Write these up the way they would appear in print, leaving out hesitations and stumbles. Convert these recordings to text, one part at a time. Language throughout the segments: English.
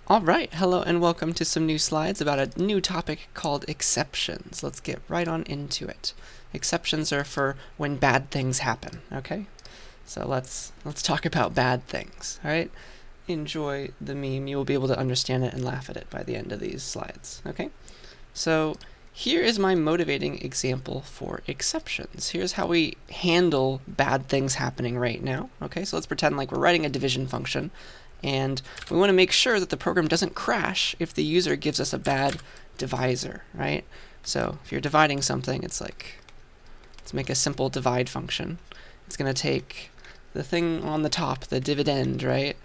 Alright, hello and welcome to some new slides about a new topic called exceptions. Let's get right on into it. Exceptions are for when bad things happen, okay? So let's talk about bad things, alright? Enjoy the meme. You will be able to understand it and laugh at it by the end of these slides, okay? So here is my motivating example for exceptions. Here's how we handle bad things happening right now, okay? So let's pretend like we're writing a division function, and we want to make sure that the program doesn't crash if the user gives us a bad divisor, right? So if you're dividing something, it's like, let's make a simple divide function. It's going to take the thing on the top, the dividend, right?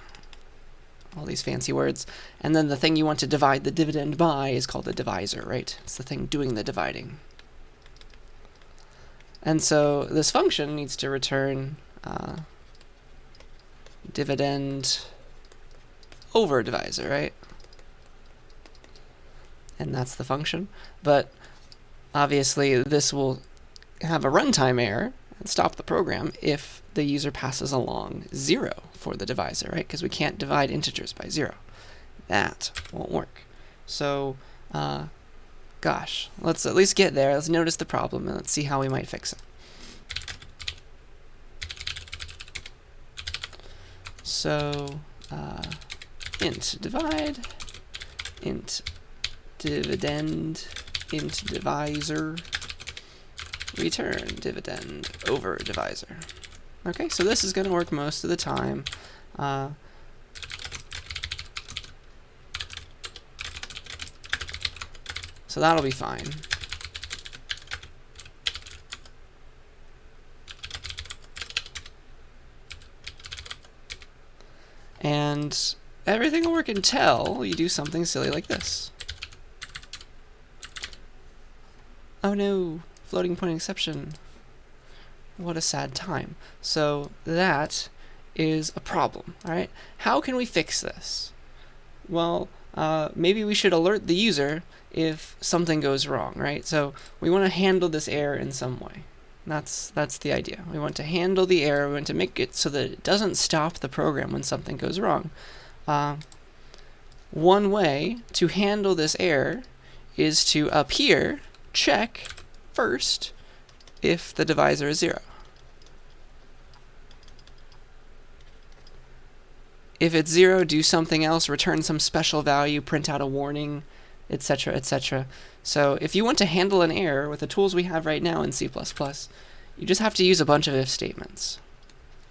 All these fancy words. And then the thing you want to divide the dividend by is called the divisor, right? It's the thing doing the dividing. And so this function needs to return dividend over divisor, right? And that's the function. But obviously this will have a runtime error and stop the program if the user passes along 0 for the divisor, right? Because we can't divide integers by 0. That won't work. So, gosh, let's at least get there. Let's notice the problem and let's see how we might fix it. So, int divide, int dividend, int divisor, return dividend over divisor. Okay, so this is going to work most of the time. So that'll be fine. And everything will work until you do something silly like this. Oh no, floating point exception. What a sad time. So that is a problem, alright? How can we fix this? Well, maybe we should alert the user if something goes wrong, right? So we want to handle this error in some way. That's the idea. We want to handle the error. We want to make it so that it doesn't stop the program when something goes wrong. One way to handle this error is to, up here, check first if the divisor is 0. If it's 0, do something else, return some special value, print out a warning, etc., etc. So if you want to handle an error with the tools we have right now in C++, you just have to use a bunch of if statements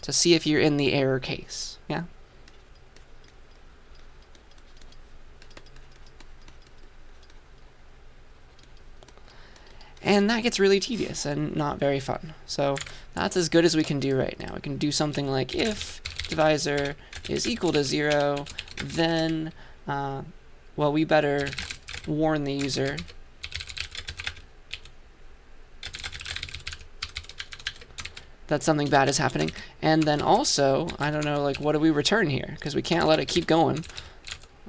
to see if you're in the error case. Yeah? And that gets really tedious and not very fun. So that's as good as we can do right now. We can do something like if divisor is equal to 0, then, well, we better warn the user that something bad is happening. And then also, I don't know, like, what do we return here? Because we can't let it keep going.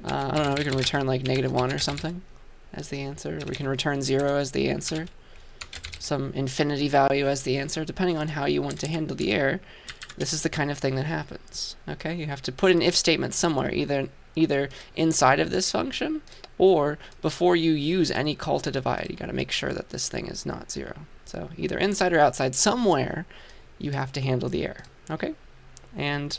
I don't know, we can return like -1 or something as the answer. Or we can return 0 as the answer. Some infinity value as the answer, depending on how you want to handle the error. This is the kind of thing that happens. Okay, you have to put an if statement somewhere, either inside of this function or before you use any call to divide. You got to make sure that this thing is not 0. So either inside or outside, somewhere you have to handle the error. Okay, and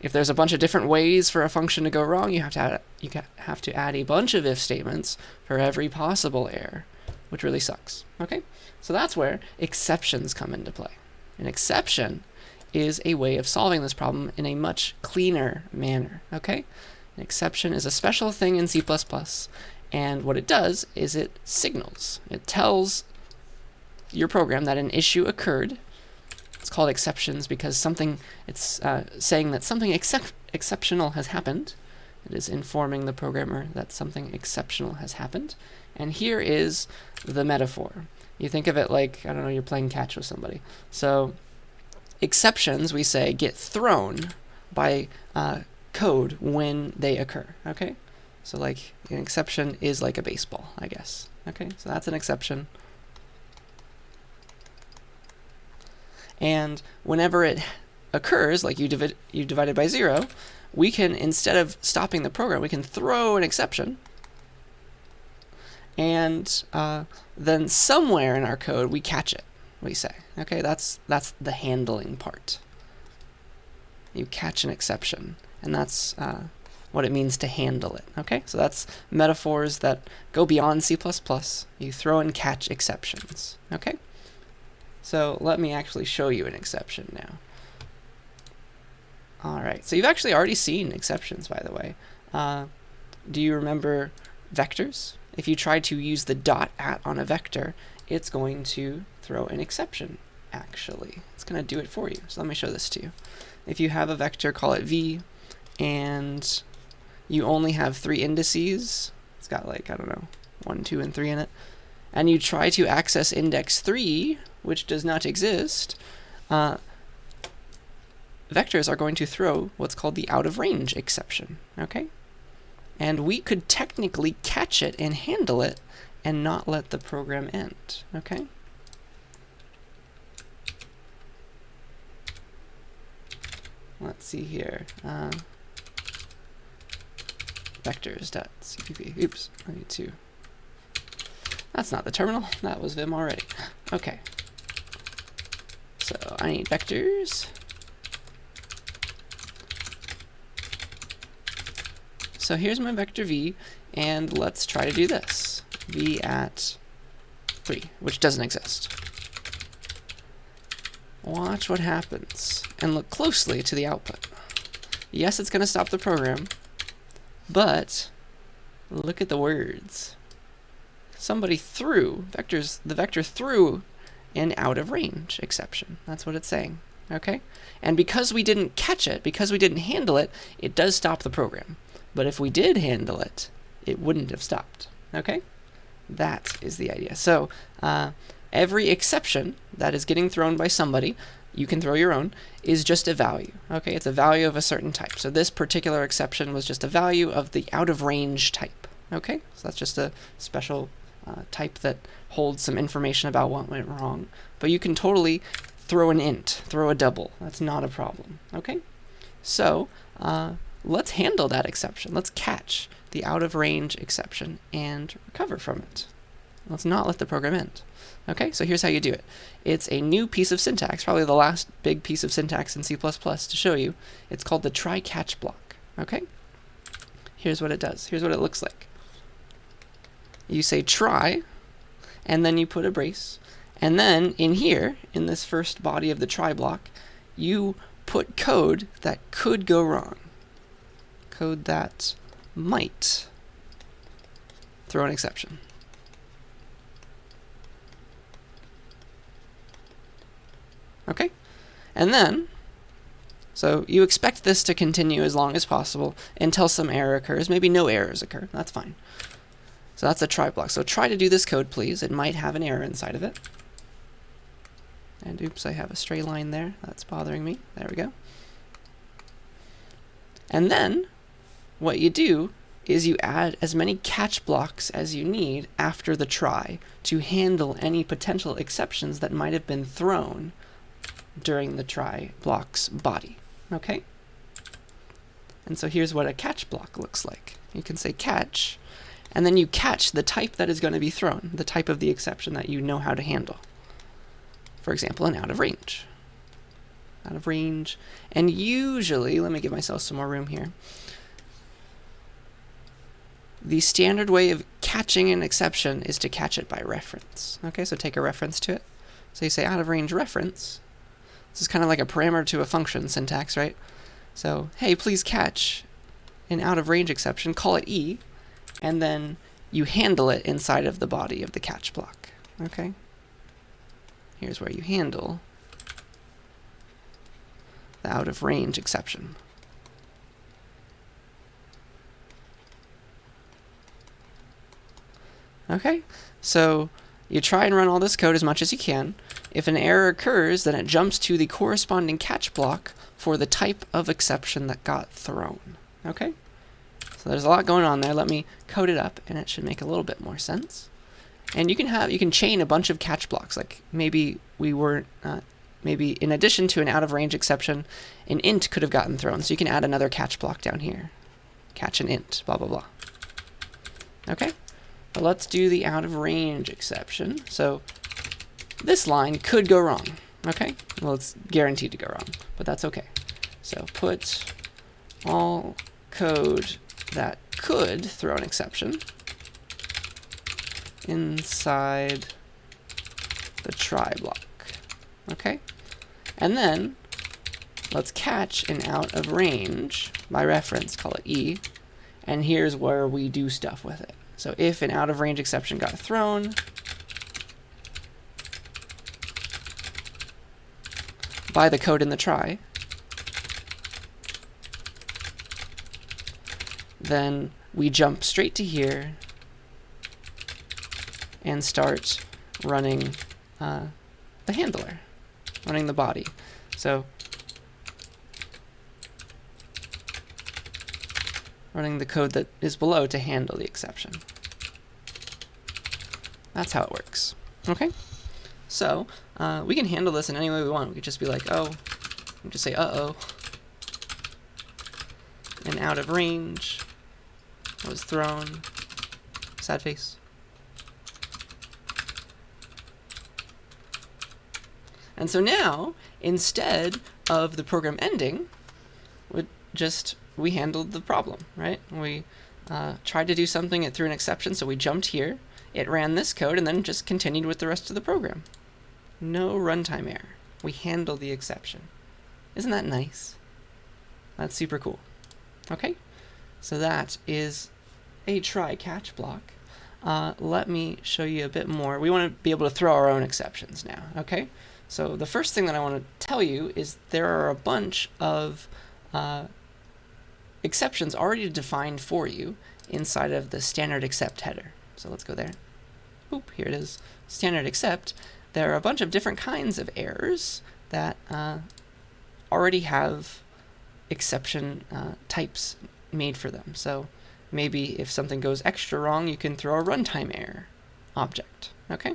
if there's a bunch of different ways for a function to go wrong, you have to add a bunch of if statements for every possible error, which really sucks. Okay, so that's where exceptions come into play. An exception is a way of solving this problem in a much cleaner manner. Okay, an exception is a special thing in C++, and what it does is it signals. It tells your program that an issue occurred. It's called exceptions because it's saying that something exceptional has happened. It is informing the programmer that something exceptional has happened. And here is the metaphor. You think of it like, I don't know, you're playing catch with somebody. So exceptions, we say, get thrown by code when they occur. Okay? So like an exception is like a baseball, I guess. Okay? So that's an exception. And whenever it occurs, like you divide it by 0, we can, instead of stopping the program, we can throw an exception, and then somewhere in our code we catch it, we say. Okay, that's the handling part. You catch an exception, and that's what it means to handle it. Okay, so that's metaphors that go beyond C++. You throw and catch exceptions. Okay, so let me actually show you an exception now. All right, so you've actually already seen exceptions, by the way. Do you remember vectors? If you try to use the .@ on a vector, it's going to throw an exception, actually. It's going to do it for you. So let me show this to you. If you have a vector, call it v, and you only have 3 indices, it's got like, I don't know, 1, 2, and 3 in it, and you try to access index 3, which does not exist, vectors are going to throw what's called the out of range exception, okay? And we could technically catch it and handle it and not let the program end, okay? Let's see here. Vectors.cpp. Oops, I need to. That's not the terminal. That was Vim already. Okay. So I need vectors. So here's my vector v, and let's try to do this. V at 3, which doesn't exist. Watch what happens, and look closely to the output. Yes, it's going to stop the program, but look at the words. Somebody threw, the vector threw an out of range exception. That's what it's saying, okay? And because we didn't catch it, because we didn't handle it, it does stop the program. But if we did handle it, it wouldn't have stopped, okay? That is the idea. So every exception that is getting thrown by somebody, you can throw your own, is just a value, okay? It's a value of a certain type. So this particular exception was just a value of the out of range type, okay? So that's just a special type that holds some information about what went wrong. But you can totally throw an int, throw a double. That's not a problem, okay? So let's handle that exception. Let's catch the out of range exception and recover from it. Let's not let the program end. Okay, so here's how you do it. It's a new piece of syntax, probably the last big piece of syntax in C++ to show you. It's called the try-catch block. Okay? Here's what it does. Here's what it looks like. You say try, and then you put a brace, and then in here, in this first body of the try block, you put code that could go wrong. Code that might throw an exception. Okay? And then, so you expect this to continue as long as possible until some error occurs. Maybe no errors occur. That's fine. So that's a try block. So try to do this code, please. It might have an error inside of it. And oops, I have a stray line there. That's bothering me. There we go. And then what you do is you add as many catch blocks as you need after the try to handle any potential exceptions that might have been thrown during the try block's body. Okay? And so here's what a catch block looks like. You can say catch, and then you catch the type that is going to be thrown, the type of the exception that you know how to handle. For example, an out of range. Out of range. And usually, let me give myself some more room here. The standard way of catching an exception is to catch it by reference. Okay, so take a reference to it. So you say out of range reference. This is kind of like a parameter to a function syntax, right? So, hey, please catch an out of range exception, call it E, and then you handle it inside of the body of the catch block. Okay? Here's where you handle the out of range exception. Okay, so you try and run all this code as much as you can. If an error occurs, then it jumps to the corresponding catch block for the type of exception that got thrown. Okay? So there's a lot going on there. Let me code it up, and it should make a little bit more sense. And you can chain a bunch of catch blocks. Like maybe we weren't maybe in addition to an out of range exception, an int could have gotten thrown. So you can add another catch block down here. Catch an int, blah, blah, blah. Okay, but let's do the out of range exception. So this line could go wrong. Okay, well, it's guaranteed to go wrong, but that's okay. So put all code that could throw an exception inside the try block. Okay, and then let's catch an out of range by reference, call it E, and here's where we do stuff with it. So if an out of range exception got thrown, by the code in the try, then we jump straight to here and start running the handler, running the body. So running the code that is below to handle the exception. That's how it works. Okay? So we can handle this in any way we want. We could just be like, oh, we can just say, uh-oh, and out of range was thrown, sad face. And so now, instead of the program ending, we handled the problem, right? We tried to do something, it threw an exception, so we jumped here, it ran this code, and then just continued with the rest of the program. No runtime error. We handled the exception. Isn't that nice? That's super cool. Okay, so that is a try catch block. Let me show you a bit more. We want to be able to throw our own exceptions now, okay? So the first thing that I want to tell you is there are a bunch of exceptions already defined for you inside of the standard except header. So let's go there. Oop, here it is. Standard except. There are a bunch of different kinds of errors that already have exception types made for them. So maybe if something goes extra wrong, you can throw a runtime error object, okay?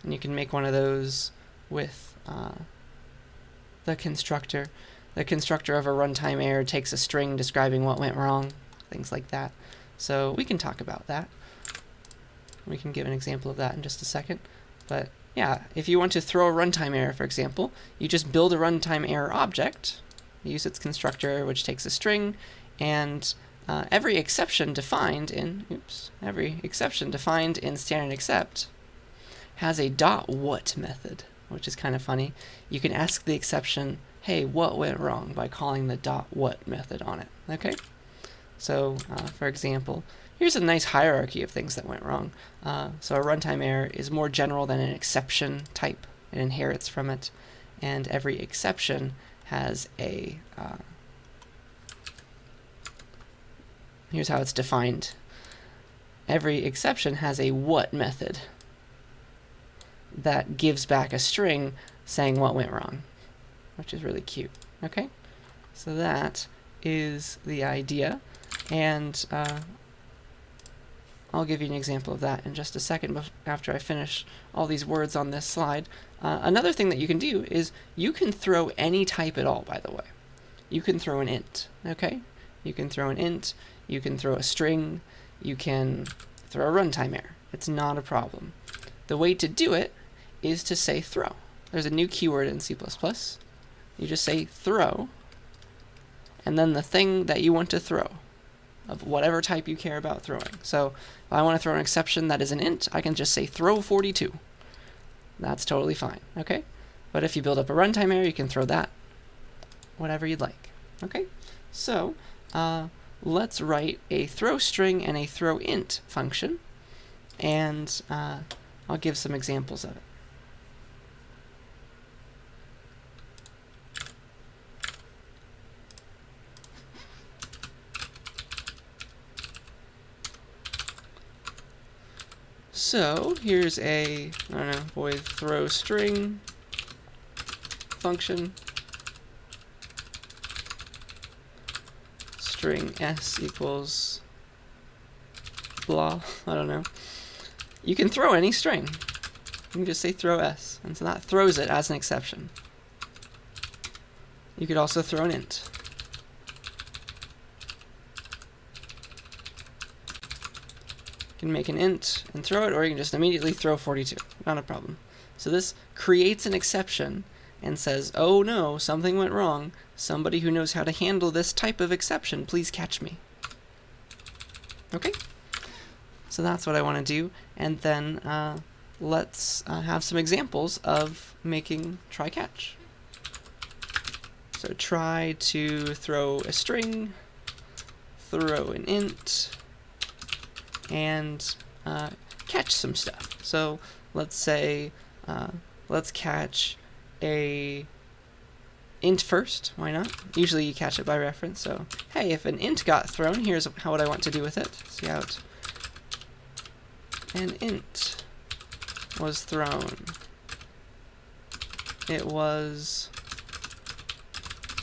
And you can make one of those with the constructor. The constructor of a runtime error takes a string describing what went wrong, things like that. So we can talk about that. We can give an example of that in just a second. But yeah, if you want to throw a runtime error, for example, you just build a runtime error object, use its constructor, which takes a string, and every exception defined in standard except has a .what method, which is kind of funny. You can ask the exception, hey, what went wrong, by calling the .what method on it. Okay? So, for example, here's a nice hierarchy of things that went wrong. So a runtime error is more general than an exception type. It inherits from it, and every exception has a here's how it's defined. Every exception has a what method that gives back a string saying what went wrong, which is really cute. Okay, so that is the idea, and I'll give you an example of that in just a second after I finish all these words on this slide. Another thing that you can do is you can throw any type at all, by the way. You can throw an int, okay? You can throw an int, you can throw a string, you can throw a runtime error. It's not a problem. The way to do it is to say throw. There's a new keyword in C++. You just say throw, and then the thing that you want to throw, of whatever type you care about throwing. So if I want to throw an exception that is an int, I can just say throw 42. That's totally fine, okay? But if you build up a runtime error, you can throw that, whatever you'd like, okay? So let's write a throw string and a throw int function, and I'll give some examples of it. So here's a, I don't know, void throw string function. String s equals blah, I don't know. You can throw any string. You can just say throw s, and so that throws it as an exception. You could also throw an int. You can make an int and throw it, or you can just immediately throw 42. Not a problem. So this creates an exception and says, oh no, something went wrong. Somebody who knows how to handle this type of exception, please catch me. Okay? So that's what I want to do. And then let's have some examples of making try-catch. So try to throw a string, throw an int, and catch some stuff. So let's say, let's catch a int first. Why not? Usually you catch it by reference. So hey, if an int got thrown, here's what I want to do with it. See out. An int was thrown. It was,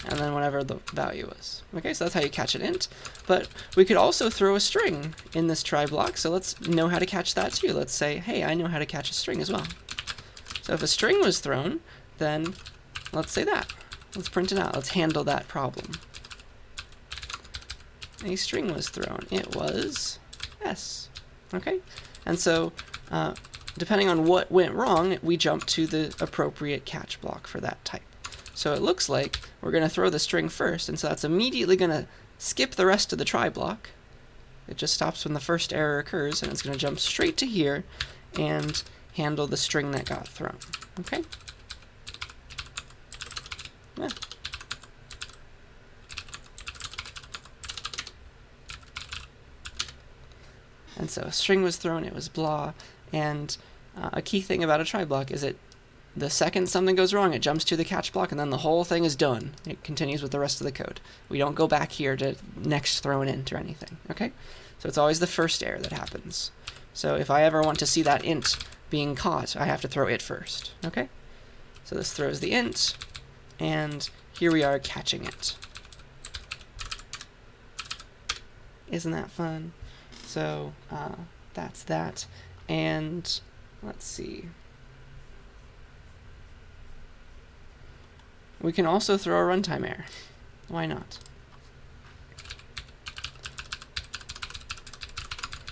and then whatever the value was. Okay, so that's how you catch an int. But we could also throw a string in this try block, so let's know how to catch that too. Let's say, hey, I know how to catch a string as well. So if a string was thrown, then let's say that. Let's print it out. Let's handle that problem. A string was thrown. It was S. Okay? And so, depending on what went wrong, we jump to the appropriate catch block for that type. So it looks like we're going to throw the string first, and so that's immediately going to skip the rest of the try block. It just stops when the first error occurs, and it's going to jump straight to here and handle the string that got thrown. Okay? Yeah. And so a string was thrown, it was blah, and a key thing about a try block is the second something goes wrong, it jumps to the catch block, and then the whole thing is done. It continues with the rest of the code. We don't go back here to next throw an int or anything, okay? So it's always the first error that happens. So if I ever want to see that int being caught, I have to throw it first, okay? So this throws the int, and here we are catching it. Isn't that fun? So that's that, and let's see. We can also throw a runtime error. Why not?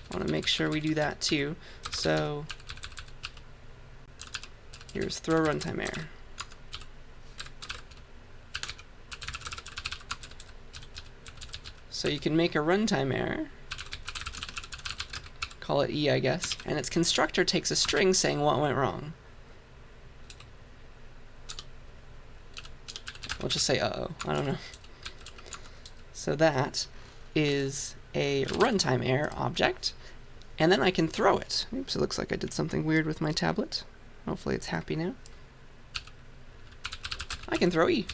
I want to make sure we do that too. So here's throw runtime error. So you can make a runtime error, call it E, I guess, and its constructor takes a string saying what went wrong. We'll just say uh-oh, I don't know. So that is a runtime error object, and then I can throw it. Oops, it looks like I did something weird with my tablet. Hopefully it's happy now. I can throw E.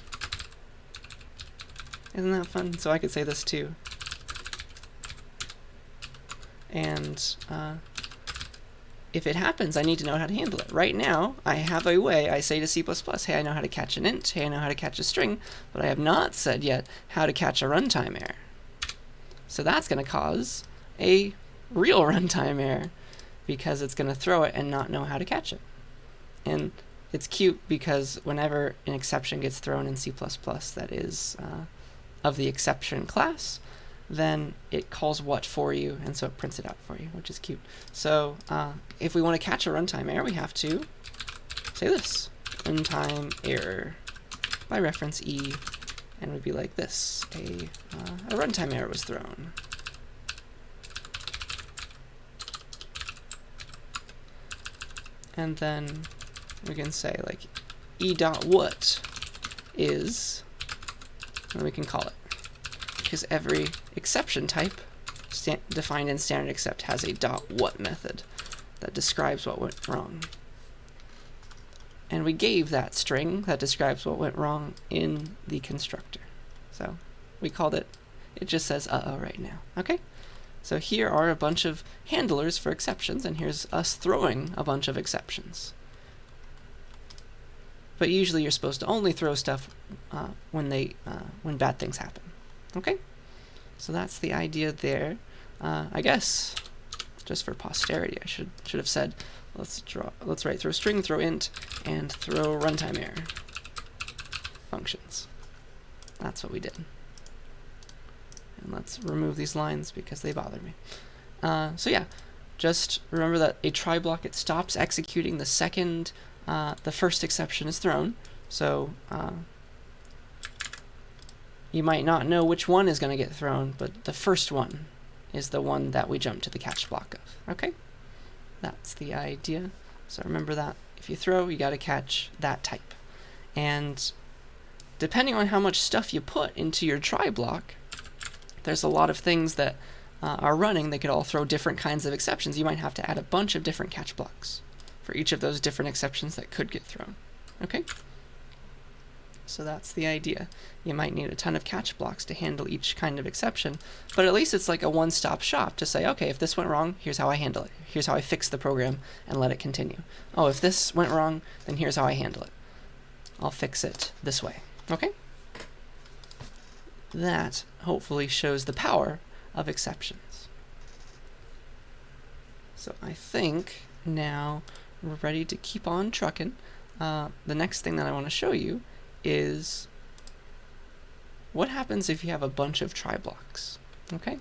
Isn't that fun? So I could say this too. And if it happens, I need to know how to handle it. Right now, I have a way. I say to C++, hey, I know how to catch an int, hey, I know how to catch a string, but I have not said yet how to catch a runtime error. So that's going to cause a real runtime error, because it's going to throw it and not know how to catch it. And it's cute because whenever an exception gets thrown in C++ that is of the exception class, then it calls what for you, and so it prints it out for you, which is cute. So if we want to catch a runtime error, we have to say this, runtime error, by reference E, and it would be like this, a runtime error was thrown. And then we can say like E.what is, and we can call it, because every exception type defined in standard except has a .what method that describes what went wrong. And we gave that string that describes what went wrong in the constructor. So we called it, it just says uh-oh right now. Okay? So here are a bunch of handlers for exceptions, and here's us throwing a bunch of exceptions. But usually you're supposed to only throw stuff when bad things happen. Okay? So that's the idea there. I guess, just for posterity, I should have said, let's write throw string, throw int, and throw runtime error functions. That's what we did. And let's remove these lines because they bother me. So yeah, just remember that a try block, it stops executing the second the first exception is thrown. So you might not know which one is going to get thrown, but the first one is the one that we jump to the catch block of. Okay? That's the idea. So remember that if you throw, you got to catch that type. And depending on how much stuff you put into your try block, there's a lot of things that are running. They could all throw different kinds of exceptions. You might have to add a bunch of different catch blocks for each of those different exceptions that could get thrown. Okay? So that's the idea. You might need a ton of catch blocks to handle each kind of exception, but at least it's like a one-stop shop to say, okay, if this went wrong, here's how I handle it. Here's how I fix the program and let it continue. Oh, if this went wrong, then here's how I handle it. I'll fix it this way. Okay? That hopefully shows the power of exceptions. So I think now we're ready to keep on trucking. The next thing that I want to show you is what happens if you have a bunch of try blocks. Okay?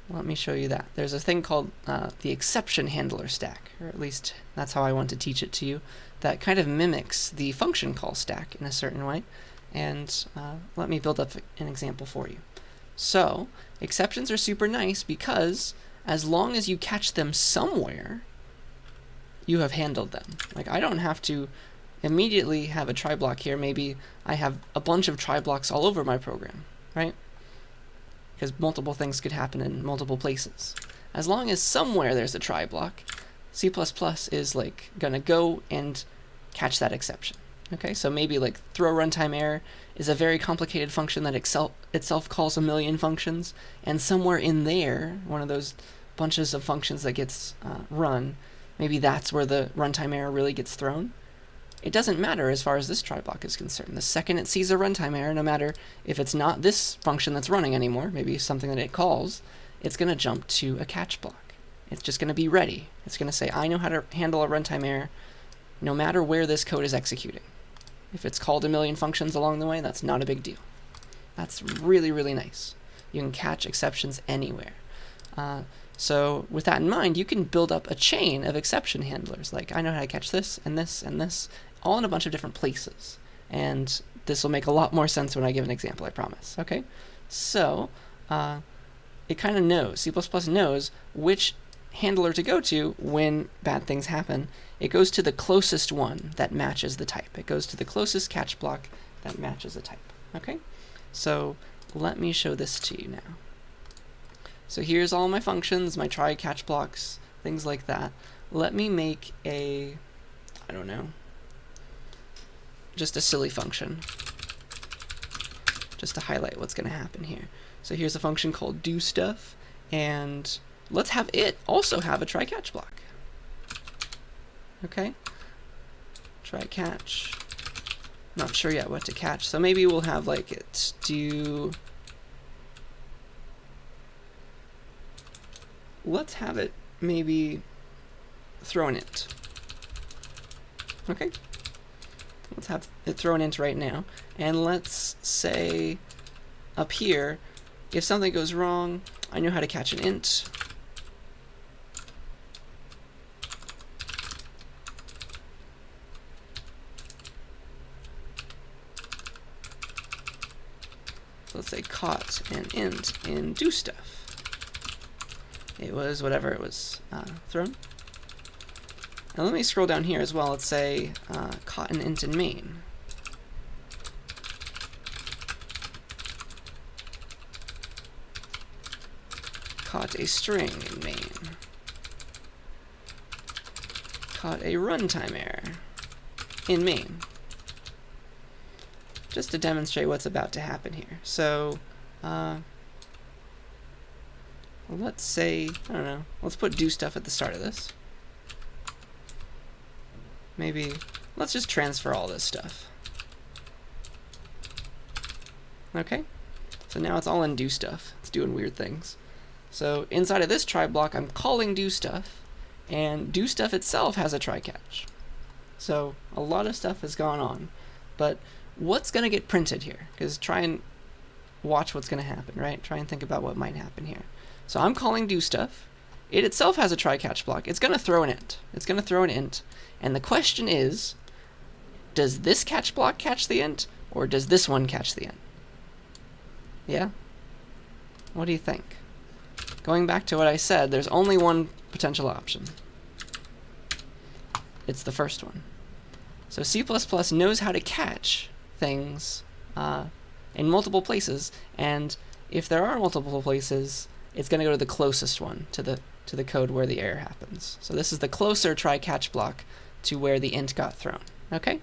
Let me show you that. There's a thing called the exception handler stack, or at least that's how I want to teach it to you, that kind of mimics the function call stack in a certain way. And let me build up an example for you. So, exceptions are super nice because as long as you catch them somewhere, you have handled them. Like, I don't have to immediately have a try block here. Maybe I have a bunch of try blocks all over my program, right? Because multiple things could happen in multiple places. As long as somewhere there's a try block, C++ is like gonna go and catch that exception. Okay, so maybe like throw runtime error is a very complicated function that itself calls a million functions, and somewhere in there, one of those bunches of functions that gets run, maybe that's where the runtime error really gets thrown. It doesn't matter as far as this try block is concerned. The second it sees a runtime error, no matter if it's not this function that's running anymore, maybe something that it calls, it's going to jump to a catch block. It's just going to be ready. It's going to say, I know how to handle a runtime error no matter where this code is executing. If it's called a million functions along the way, that's not a big deal. That's really, really nice. You can catch exceptions anywhere. So with that in mind, you can build up a chain of exception handlers. Like, I know how to catch this, and this, and this, all in a bunch of different places. And this will make a lot more sense when I give an example, I promise. Okay? So, it kind of knows, C++ knows which handler to go to when bad things happen. It goes to the closest one that matches the type. It goes to the closest catch block that matches the type. Okay? So, let me show this to you now. So here's all my functions, my try catch blocks, things like that. Let me make a, I don't know, just a silly function, just to highlight what's going to happen here. So here's a function called doStuff, and let's have it also have a try catch block. Okay? Try catch. Not sure yet what to catch, so maybe we'll have like it do. Let's have it maybe throw an int. Okay? Let's have it throw an int right now. And let's say up here, if something goes wrong, I know how to catch an int. So let's say caught an int in doStuff. It was whatever it was thrown. Now let me scroll down here as well. Let's say caught an int in main. Caught a string in main. Caught a runtime error in main. Just to demonstrate what's about to happen here. So, let's say, I don't know, let's put doStuff at the start of this. Maybe, let's just transfer all this stuff. Okay, so now it's all in doStuff. It's doing weird things. So inside of this try block, I'm calling doStuff, and doStuff itself has a try catch. So a lot of stuff has gone on, but what's going to get printed here? Because try and watch what's going to happen, right? Try and think about what might happen here. So I'm calling doStuff. It itself has a try-catch block. It's going to throw an int. It's going to throw an int. And the question is, does this catch block catch the int, or does this one catch the int? Yeah? What do you think? Going back to what I said, there's only one potential option. It's the first one. So C++ knows how to catch things in multiple places, and if there are multiple places, it's going to go to the closest one to the code where the error happens. So this is the closer try-catch block to where the int got thrown. Okay?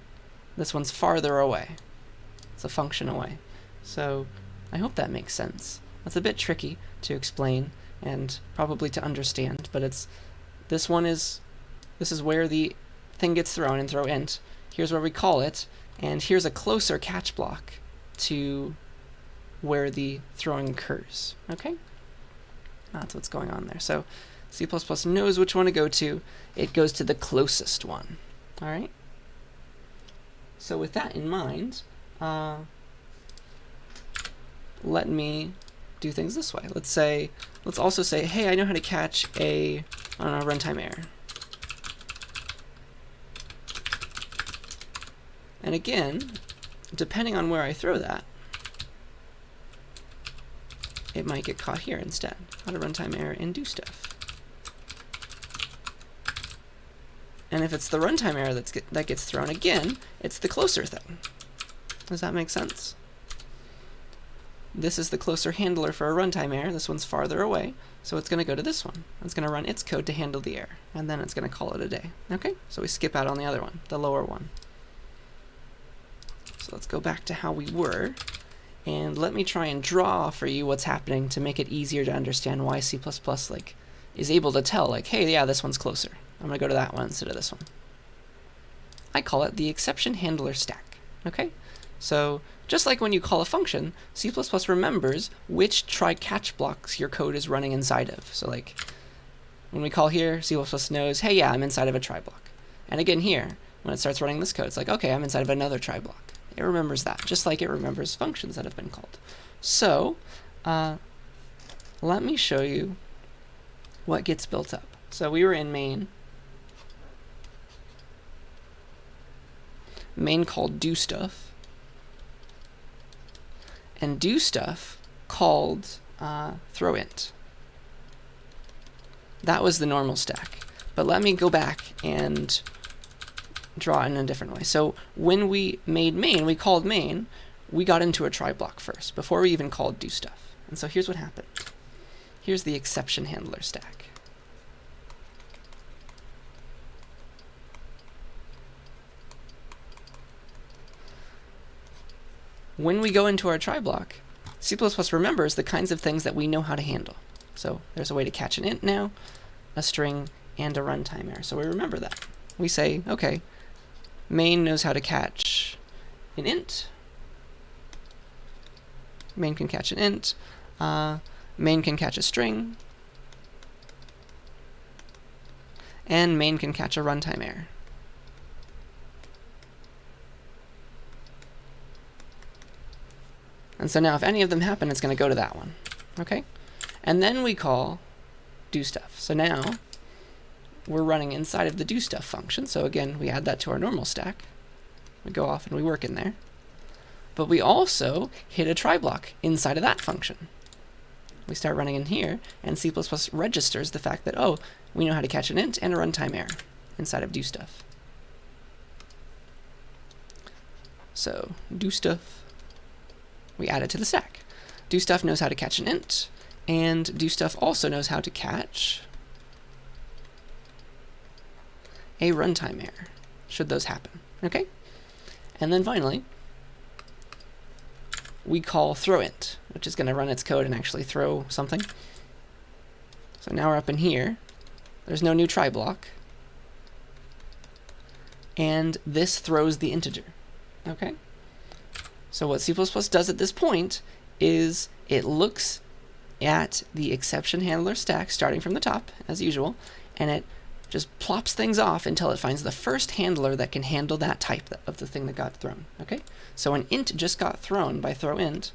This one's farther away. It's a function away. So I hope that makes sense. That's a bit tricky to explain and probably to understand, but this is where the thing gets thrown and throw int. Here's where we call it, and here's a closer catch block to where the throwing occurs. Okay? That's what's going on there. So C++ knows which one to go to. It goes to the closest one. All right? So with that in mind, let me do things this way. Let's also say, hey, I know how to catch a runtime error. And again, depending on where I throw that, it might get caught here instead. Caught a runtime error in doStuff. And if it's the runtime error that gets thrown again, it's the closer thing. Does that make sense? This is the closer handler for a runtime error. This one's farther away, so it's going to go to this one. It's going to run its code to handle the error, and then it's going to call it a day. Okay, so we skip out on the other one, the lower one. So let's go back to how we were, and let me try and draw for you what's happening to make it easier to understand why C++ is able to tell, hey, yeah, this one's closer. I'm going to go to that one instead of this one. I call it the exception handler stack. Okay? So just like when you call a function, C++ remembers which try-catch blocks your code is running inside of. So when we call here, C++ knows, hey, yeah, I'm inside of a try block. And again here, when it starts running this code, it's like, okay, I'm inside of another try block. It remembers that, just like it remembers functions that have been called. So let me show you what gets built up. So we were in main. Main called doStuff. And doStuff called throwInt. That was the normal stack. But let me go back and draw it in a different way. So when we made main, we called main, we got into a try block first, before we even called doStuff. And so here's what happened. Here's the exception handler stack. When we go into our try block, C++ remembers the kinds of things that we know how to handle. So there's a way to catch an int now, a string, and a runtime error. So we remember that. We say, okay, main knows how to catch an int. Main can catch an int. Main can catch a string. And main can catch a runtime error. And so now if any of them happen, it's going to go to that one. Okay? And then we call doStuff. So now we're running inside of the doStuff function. So again, we add that to our normal stack. We go off and we work in there. But we also hit a try block inside of that function. We start running in here, and C++ registers the fact that, oh, we know how to catch an int and a runtime error inside of doStuff. So doStuff, we add it to the stack. doStuff knows how to catch an int, and doStuff also knows how to catch a runtime error, should those happen. Okay? And then finally, we call throwInt, which is going to run its code and actually throw something. So now we're up in here. There's no new try block. And this throws the integer. Okay? So what C++ does at this point is it looks at the exception handler stack starting from the top, as usual, and it just plops things off until it finds the first handler that can handle that type of the thing that got thrown. Okay, so an int just got thrown by throw int,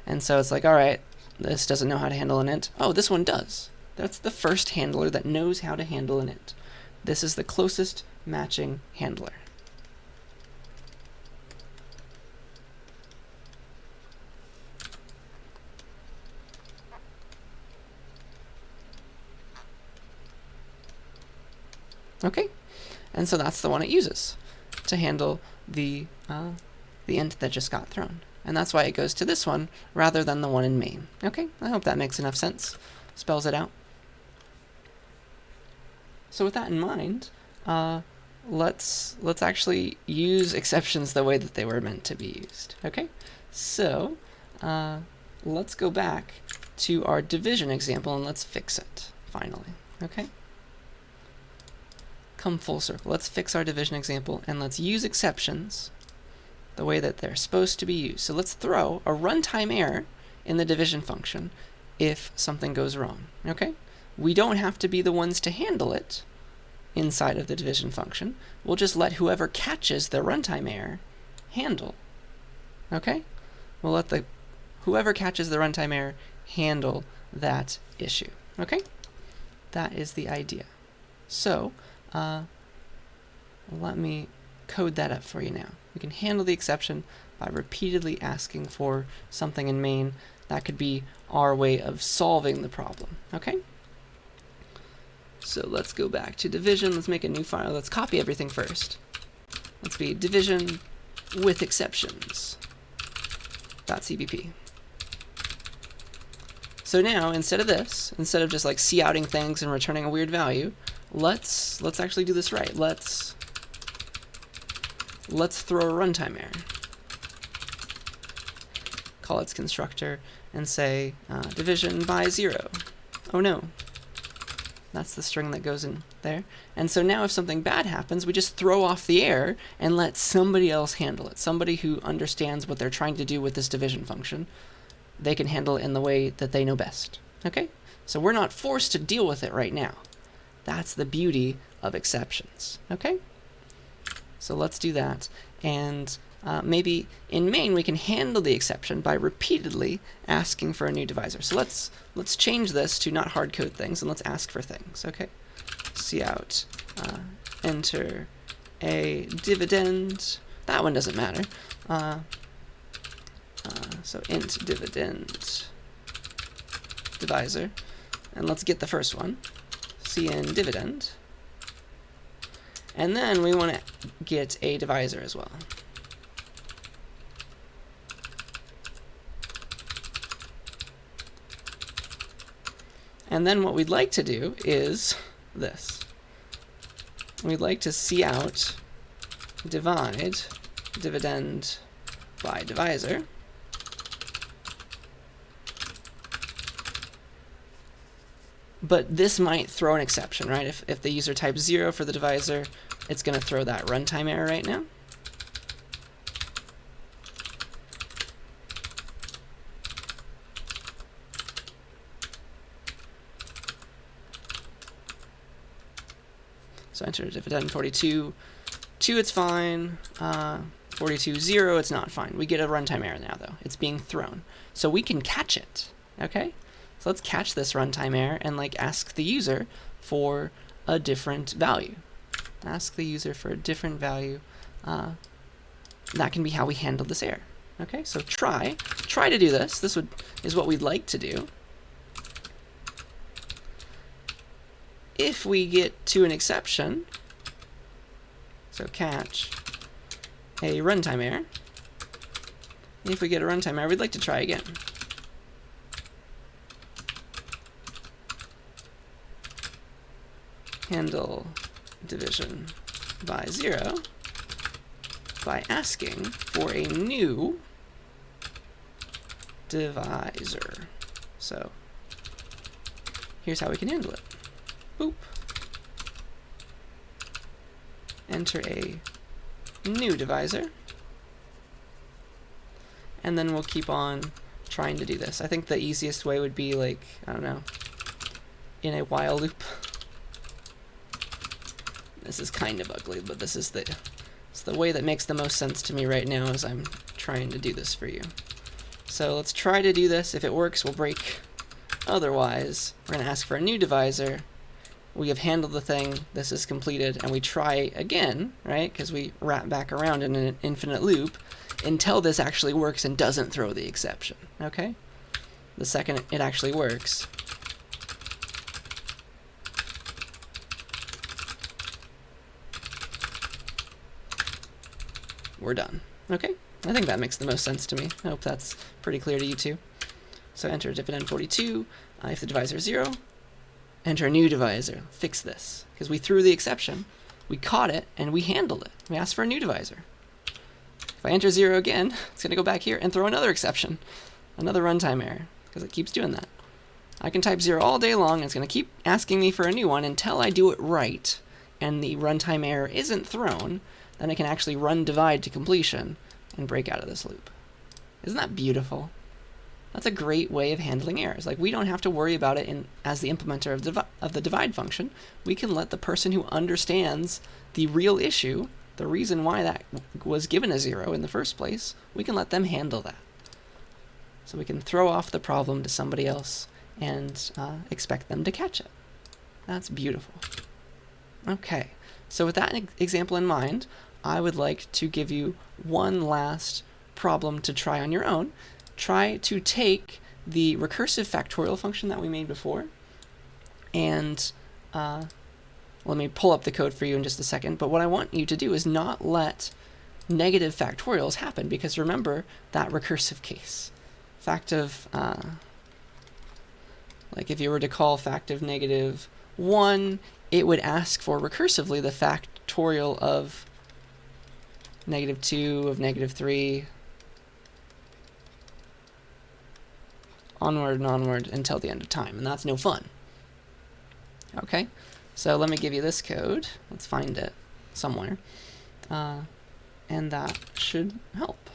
and so it's like, all right, this doesn't know how to handle an int. Oh, this one does. That's the first handler that knows how to handle an int. This is the closest matching handler. Okay, and so that's the one it uses to handle the int that just got thrown. And that's why it goes to this one rather than the one in main. Okay, I hope that makes enough sense. Spells it out. So with that in mind, let's actually use exceptions the way that they were meant to be used. Okay, so let's go back to our division example and let's fix it finally. Okay. Come full circle. Let's fix our division example and let's use exceptions the way that they're supposed to be used. So let's throw a runtime error in the division function if something goes wrong. Okay? We don't have to be the ones to handle it inside of the division function. We'll just let whoever catches the runtime error handle. Okay? We'll let whoever catches the runtime error handle that issue. Okay? That is the idea. So let me code that up for you now. We can handle the exception by repeatedly asking for something in main. That could be our way of solving the problem. Okay? So let's go back to division. Let's make a new file. Let's copy everything first. Let's be division with exceptions .cpp. So now, instead of just like couting things and returning a weird value, let's actually do this right. Let's throw a runtime error. Call its constructor and say division by 0. Oh no. That's the string that goes in there. And so now if something bad happens, we just throw off the error and let somebody else handle it. Somebody who understands what they're trying to do with this division function. They can handle it in the way that they know best. Okay? So we're not forced to deal with it right now. That's the beauty of exceptions. Okay? So let's do that. And maybe in main we can handle the exception by repeatedly asking for a new divisor. So let's change this to not hard code things and let's ask for things. Okay? Cout enter a dividend. That one doesn't matter. So int dividend divisor, and let's get the first one, cin dividend, and then we want to get a divisor as well. And then what we'd like to do is this. We'd like to cout divide dividend by divisor. But this might throw an exception, right? If the user types 0 for the divisor, it's going to throw that runtime error right now. So enter dividend 42. 2, it's fine. 42, 0, it's not fine. We get a runtime error now, though. It's being thrown. So we can catch it, okay? So let's catch this runtime error and like ask the user for a different value. Ask the user for a different value. That can be how we handle this error. Okay, so try to do this. This is what we'd like to do. If we get to an exception, so catch a runtime error. If we get a runtime error, we'd like to try again. Handle division by 0 by asking for a new divisor. So here's how we can handle it. Boop. Enter a new divisor. And then we'll keep on trying to do this. I think the easiest way would be like, I don't know, in a while loop. This is kind of ugly, but this is it's the way that makes the most sense to me right now as I'm trying to do this for you. So let's try to do this. If it works, we'll break. Otherwise, we're going to ask for a new divisor. We have handled the thing. This is completed, and we try again, right? Because we wrap back around in an infinite loop until this actually works and doesn't throw the exception, okay? The second it actually works, we're done. Okay? I think that makes the most sense to me. I hope that's pretty clear to you too. So enter dividend 42. If the divisor is 0, enter a new divisor. Fix this. Because we threw the exception, we caught it, and we handled it. We asked for a new divisor. If I enter 0 again, it's going to go back here and throw another exception. Another runtime error, because it keeps doing that. I can type 0 all day long, and it's going to keep asking me for a new one until I do it right, and the runtime error isn't thrown. Then I can actually run divide to completion and break out of this loop. Isn't that beautiful? That's a great way of handling errors. Like, we don't have to worry about it as the implementer of the divide function. We can let the person who understands the real issue, the reason why that was given a 0 in the first place, we can let them handle that. So we can throw off the problem to somebody else and expect them to catch it. That's beautiful. Okay, so with that example in mind, I would like to give you one last problem to try on your own. Try to take the recursive factorial function that we made before, and let me pull up the code for you in just a second, but what I want you to do is not let negative factorials happen, because remember that recursive case. Fact of, like if you were to call fact of -1, it would ask for recursively the factorial of -2, of -3, onward and onward until the end of time, and that's no fun. Okay, so let me give you this code. Let's find it somewhere, and that should help.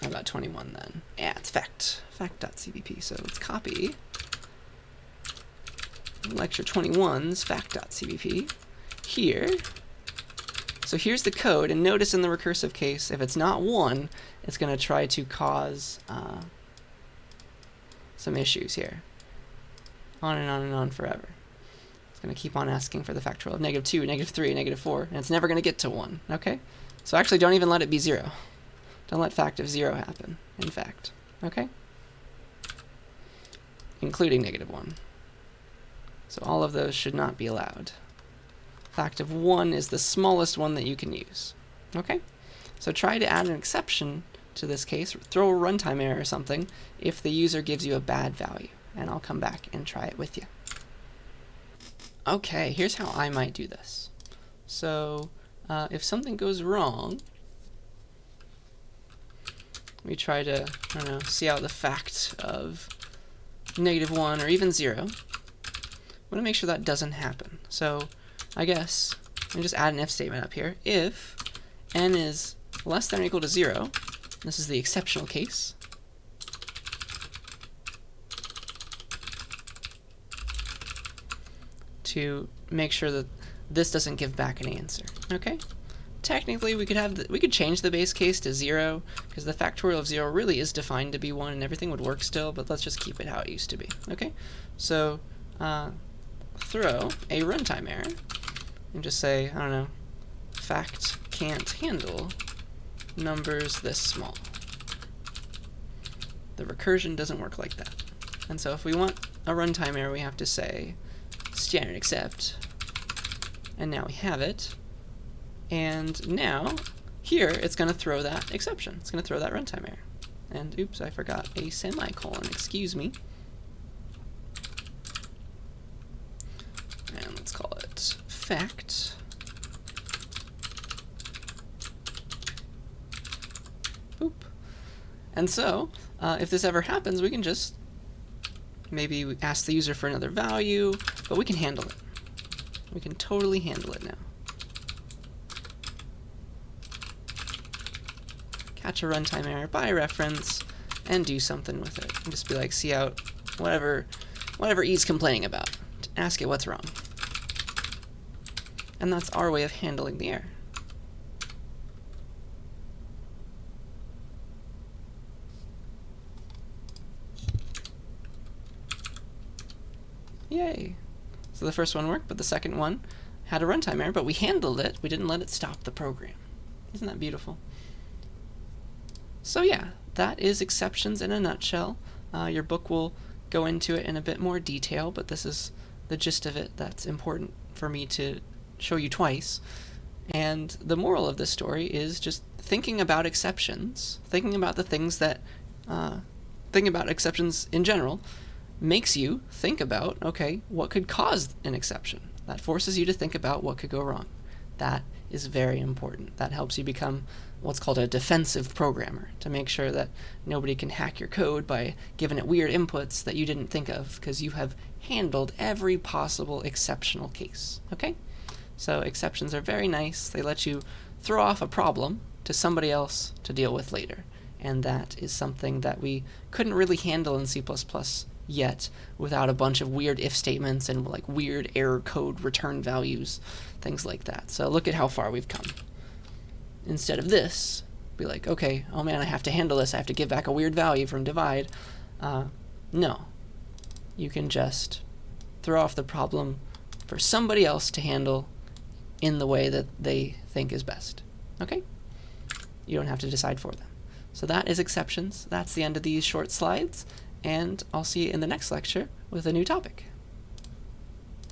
How about 21 then? Yeah, it's fact.cbp. So let's copy lecture 21's fact.cbp here. So here's the code, and notice in the recursive case, if it's not 1, it's going to try to cause some issues here. On and on and on forever. It's going to keep on asking for the factorial of -2, -3, -4, and it's never going to get to 1, okay? So actually don't even let it be 0. Don't let fact of 0 happen, in fact, okay? Including -1. So all of those should not be allowed. Fact of 1 is the smallest one that you can use. Okay? So try to add an exception to this case, throw a runtime error or something if the user gives you a bad value, and I'll come back and try it with you. Okay, here's how I might do this. So if something goes wrong, we try to, I don't know, see out the fact of -1 or even 0. We want to make sure that doesn't happen. So I guess let me just add an if statement up here. If n is less than or equal to 0, this is the exceptional case, to make sure that this doesn't give back an answer. Okay? Technically, we could change the base case to 0, because the factorial of 0 really is defined to be 1, and everything would work still, but let's just keep it how it used to be. Okay? So throw a runtime error and just say, I don't know, fact can't handle numbers this small. The recursion doesn't work like that. And so if we want a runtime error, we have to say standard except, and now we have it. And now, here, it's going to throw that exception. It's going to throw that runtime error. And oops, I forgot a semicolon, excuse me. And let's call it fact. Oop. And so, if this ever happens, we can just maybe ask the user for another value, but we can handle it. We can totally handle it now. Catch a runtime error by reference and do something with it. And just be like, see out whatever whatever E's complaining about. Ask it what's wrong. And that's our way of handling the error. Yay! So the first one worked, but the second one had a runtime error, but we handled it. We didn't let it stop the program. Isn't that beautiful? So yeah, that is exceptions in a nutshell. Your book will go into it in a bit more detail, but this is the gist of it that's important for me to show you twice. And the moral of this story is just thinking about exceptions, thinking about the things that, thinking about exceptions in general, makes you think about, okay, what could cause an exception? That forces you to think about what could go wrong. That is very important. That helps you become what's called a defensive programmer, to make sure that nobody can hack your code by giving it weird inputs that you didn't think of, because you have handled every possible exceptional case. Okay? So exceptions are very nice. They let you throw off a problem to somebody else to deal with later. And that is something that we couldn't really handle in C++ yet without a bunch of weird if statements and like weird error code return values, things like that. So look at how far we've come. Instead of this, be like, okay, oh man, I have to handle this. I have to give back a weird value from divide. No. You can just throw off the problem for somebody else to handle in the way that they think is best. Okay? You don't have to decide for them. So that is exceptions. That's the end of these short slides, and I'll see you in the next lecture with a new topic.